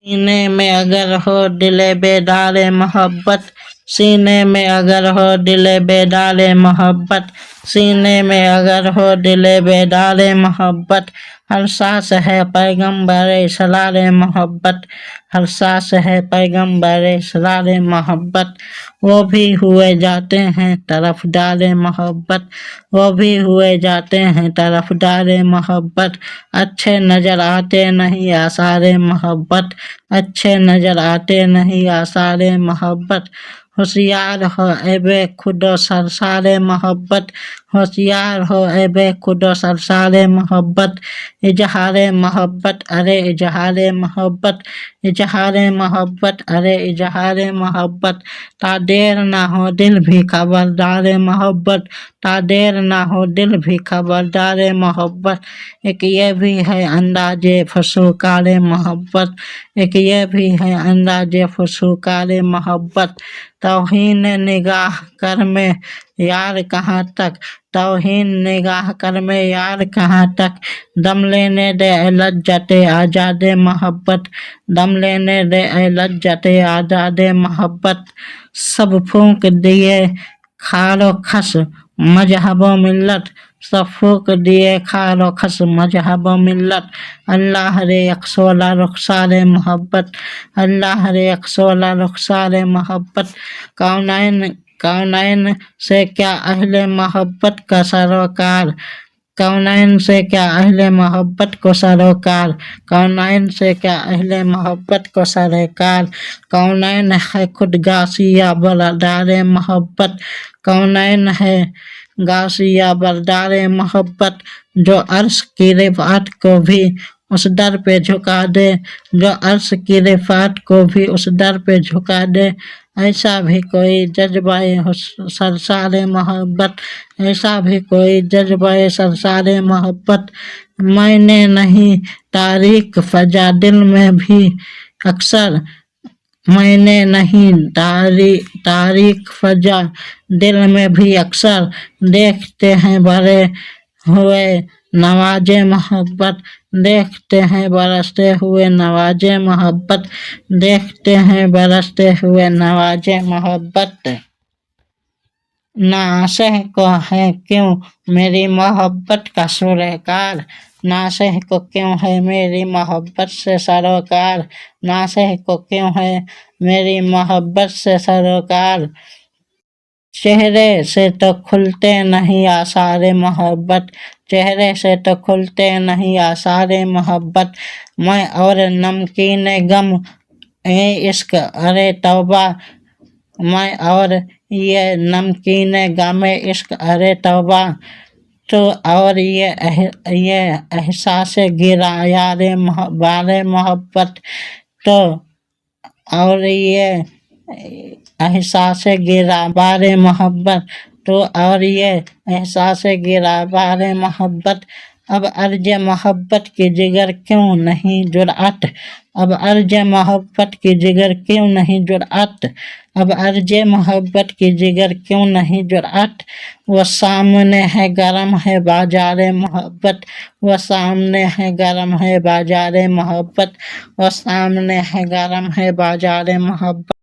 सीने में अगर हो दिले बेदार मोहब्बत, सीने में अगर हो दिले बेदार मोहब्बत, सीने में अगर हो दिले बेदार मोहब्बत, हर सांस है पैगंबर सलार मोहब्बत, हर सांस है पैगंबर सलार मोहब्बत। वो भी हुए जाते हैं तरफदार मोहब्बत, वो भी हुए जाते हैं तरफदार मोहब्बत। अच्छे नजर आते नहीं आसार मोहब्बत, अच्छे नजर आते नहीं आसार मोहब्बत। होशियार हो एबे खुदो सरसार मोहब्बत, होशियार हो एबे खुदो सरसार मोहब्बत। इजहार मोहब्बत अरे इजहार मोहब्बत, इजहार मोहब्बत अरे इजहार मोहब्बत। ता देर ना हो दिल भी खबरदार मोहब्बत, ता देर ना हो दिल भी खबरदार मोहब्बत। एक ये भी है अंदाजे फसूकार मोहब्बत, एक ये भी है अंदाजे फसूकार मोहब्बत। तौहीन निगाह कर में यार कहाँ तक, तौहीन निगाह कर में यार कहाँ तक। दम लेने दे ए लज्जते आजादे मोहब्बत, दम लेने दे ए लज्जते आजादे मोहब्बत। सब फूंक दिए खारो खस मजहबो मिल्लत, सब फूंक दिए खारो खस मजहबो मिल्लत। अल्लाह रे अक्सोला रुखसारे मोहब्बत, अल्लाह रे अक्सोला रुखसारे मोहब्बत। कौनैन कौनैन से क्या अहले मोहब्बत का सरोकार, कौनैन से क्या अहले मोहब्बत को सरोकार, कौनैन से क्या अहले मोहब्बत को सरोकार। कौनैन है खुद गासिया बरदार मोहब्बत, कौनैन है गासिया बरदार मोहब्बत। जो अर्श की रिफात को भी उस दर पे झुका दे, जो अर्श की रिफात को भी उस दर पे झुका दे। ऐसा भी कोई जज्बाए सरसार मोहब्बत, ऐसा भी कोई जज्बाए सरसार मोहब्बत। मैंने नहीं तारीख फजा दिल में भी अक्सर, मैंने नहीं तारीख फजा दिल में भी अक्सर। देखते हैं भरे हुए नवाजे मोहब्बत, देखते हैं बरसते हुए नवाजे मोहब्बत, देखते हैं बरसते हुए नवाजे मोहब्बत। नासिह को है क्यों मेरी मोहब्बत का सुरकार, नासिह को क्यों है मेरी मोहब्बत से सरोकार, नासिह को क्यों है मेरी मोहब्बत से सरोकार। चेहरे से तो खुलते नहीं आसार मोहब्बत, चेहरे से तो खुलते नहीं आसार मोहब्बत। मैं और नमकीन गम ए इश्क अरे तौबा, मैं और ये नमकीन गम इश्क अरे तौबा। तो और ये एहसास गिरा यार बारे मोहब्बत, तो और ये एहसास गिरा बारे मोहब्बत, तो और ये एहसास गिरा बारे मोहब्बत। अब अर्ज मोहब्बत की जिगर क्यों नहीं जुरअत, अब अर्ज मोहब्बत की जिगर क्यों नहीं जुरअत, अब अर्ज मोहब्बत की जिगर क्यों नहीं जुरअत। वो सामने है गरम है बाजार मोहब्बत, वो सामने है गरम है बाजार मोहब्बत, वो सामने है गरम है बाजार मोहब्बत।